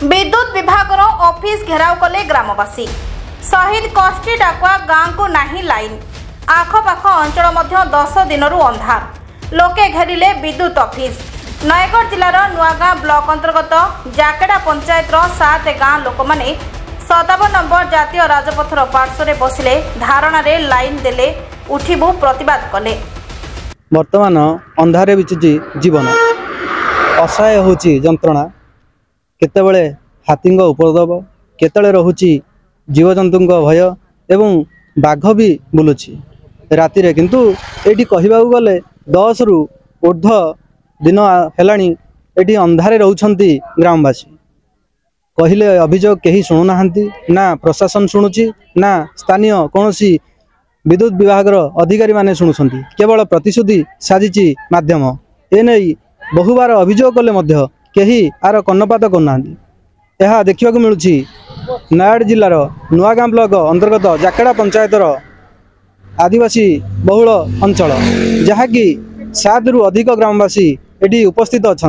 विद्युत विभाग ऑफिस घेराव कले ग्रामवासी। शहीद कष्टी डाकुआ गाँ को नहीं लाइन। आखपाख अंचल 10 दिन अंधार। लोके घेरिले विद्युत ऑफिस। नयगढ़ जिलार नुआगाँ ब्लॉक अंतर्गत जाकेड़ा पंचायत 7 गाँ लोक मैंने 57 नंबर जातीय राजपथर पार्श्व बसिले धारणा लाइन देले उठिबु प्रतिवाद कले। वर्तमान अंधारे बिचुची जीवन असहाय होची जंत्रणा। केतेबेले हाथी उपद्रव, केतेबेले रहुची जीवजंतुंक भय एवं बाघ भी बुलुची राति रे। किंतु एटी कहिबाकू गले 10 रु ऊर्ध्व दिन हेलाणी एटी अंधारे रहउछंती ग्रामवासी। कहिले अभियोग केही शुणु नाहंती, ना प्रशासन शुणुची ना स्थानीय कोनोसी विद्युत विभाग अधिकारी माने शुणुछंती। केवल प्रतिश्रुति साजिची माध्यम एने बहुबार अभियोग कले मध्य केही आर कर्णपात करनाहंती। यह देखा मिलूँ नयागढ़ जिलार नुआगाँ ब्लॉक अंतर्गत जाकेड़ा पंचायतर आदिवासी बहुल अंचल, जहाँकि 7 रु अधिक ग्रामवासी एटी उपस्थित अच्छा,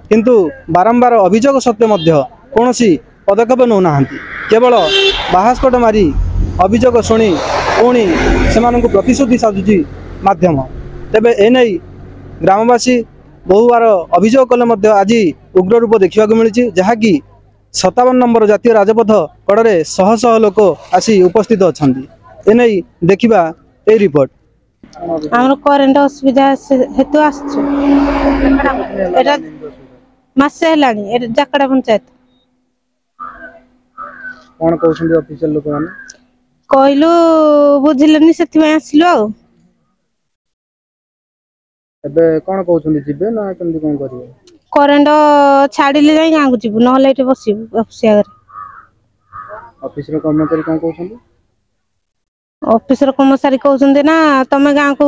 किंतु बारंबार अभियोग सत्वे मध्य कौनसी पदक्षेप नौना। केवल बाहास्पट मारी अभियोग शुणी पुणी से प्रतिश्रुति साजुची माध्यम। तेबे एने ग्रामवासी बहुबार अभियोग कले आज उग्र रूप देखा मिली, जहाँकि 57 नंबर जातीय राजपथ कड़े शह शह लोक आसी उपस्थित अच्छा। एने देखा ए रिपोर्ट। आमर करेन्ट असुविधा हेतु आसे है जाकड़ा पंचायत कौन कहते ऑफिशियल लोक माने कहलु बुझिलनी से आसलु आ एबे कौन कहते जिबे ना केमदी कोन करिवे। करेन्ट छाड़िले जाई गाँ को जीवु नहले एटे बसिबु ऑफिस आगे। ऑफिस रो कर्मचारी कोन कहते ऑफिस रो कर्मचारी कहउछन्ते ना तमे गाँ को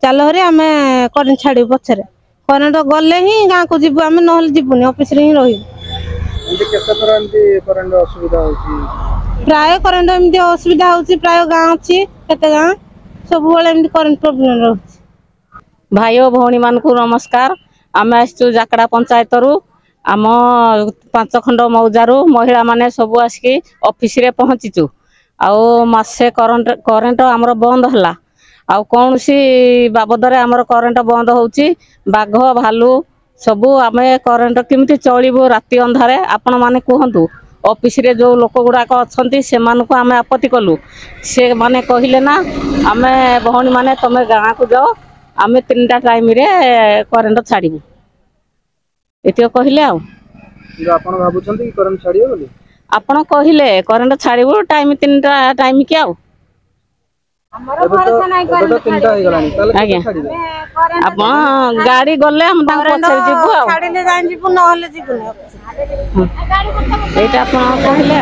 चल हरे आमे करेन्ट छाड़िबु पछरे। करेन्ट गले ही गाँ को जीवु आमे नहले जीवुनी ऑफिस रे ही रहिबु। एंदी केते तरह एंदी करेन्ट असुविधा होची। प्राय करेन्ट एमदी असुविधा होची। प्राय गाँ अछि केते गाँ सब बेले एमदी करेन्ट प्रॉब्लम रहउची। भाइयों भौणी मान को नमस्कार। आम आसचु जाकड़ा पंचायत रु आम 5 खंड मौजारू महिला माने सब आसिकी ऑफिस रे पहुँचीचु। आउ मासे करेन्ट आमर बंद है। आउ कौन सी बाबद आमर करेन्ट बंद होची। बाघ भालू सबू आमे करेन्ट केमती चलिबो राति अंधारे आपण माने कहंतु। ऑफिस रे जो लोक गुड़ाक अच्छी से आमे आपत्ति कलु। से माने कहिले ना आमे भौणी माने तमे गाँ को जाओ आमे 3टा टाइम रे करेन्ट छाड़िबु एतियो कहिले। आ आपण भाबुछंती करेन्ट छाड़ियो बोली आपण कहिले करेन्ट छाड़िबु टाइम 3टा टाइम के आउ हमरो भरोसा नै तो 3टा हे गलानी ताले छाड़िबे। आपण गाड़ी गले हम तांको पछे जीबु आ छाड़िले जाई जीबु नहले जीबुनी एटा आपण कहिले।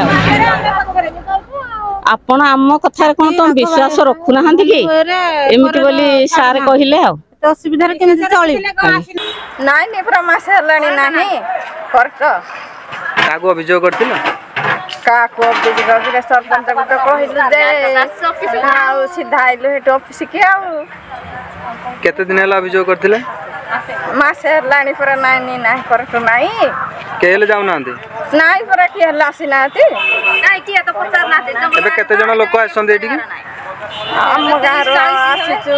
आपण आम कथा कोन तुम विश्वास रखु नाहंती कि एमिति बोली सारे कहिले। आ असुविधा रे केमति चली नाइ ने पूरा मास हलानी नाही करक कागो अभियोग करथिला काको अभियोग करथिला। सरपंच को तो कहिलु जे हाउ सीधा आइलु हेट ऑफिस के। आ केते दिन हला अभियोग करथिले मास हलानी पूरा नाइ नाही करक नाइ केले जाउ नांदी नाइ पूरा के हला आसीनाती नाइ किया तो पचार नाते। एबे केते जण लोक आसंदे एठी हम गाँव आसीचु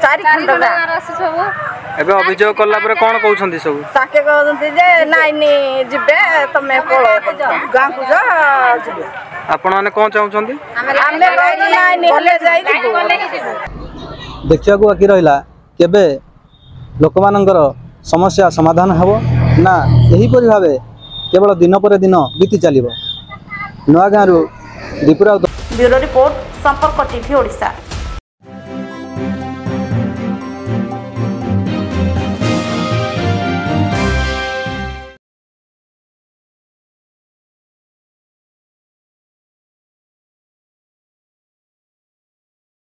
4 खंड गाँ। एबे अभियोग कला पर कोन कहउछंती सब ताके कहउछंती जे नाइ नि जिबे तमे पळो गाँ को जा जिबे। आपण माने कोन चाहुछंती आमे नाइ नि हले जाई जिबो। देखिया को बाकी रहिला केबे लोक मानकर समस्या समाधान हबो ना यही परि भाबे केवल दिन पर दिन बीती चलिबो। नुआगाँ रु दीपुरा ब्यूरो रिपोर्ट संपर्क टीवी ओडिशा।